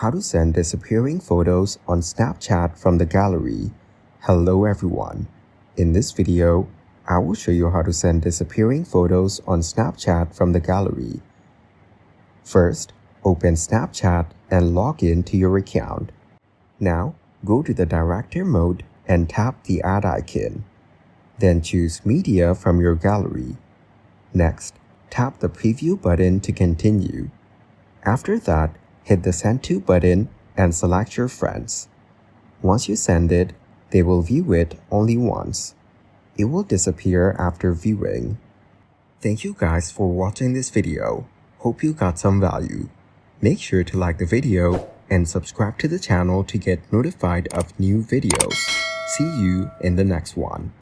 How to send disappearing photos on Snapchat from the gallery. Hello everyone. In this video, I will show you how to send disappearing photos on Snapchat from the gallery. First, open Snapchat and log in to your account. Now, go to the director mode and tap the add icon. Then choose Media from your gallery. Next, tap the preview button to continue. After that, hit the Send To button and select your friends. Once you send it, they will view it only once. It will disappear after viewing. Thank you guys for watching this video. Hope you got some value. Make sure to like the video and subscribe to the channel to get notified of new videos. See you in the next one.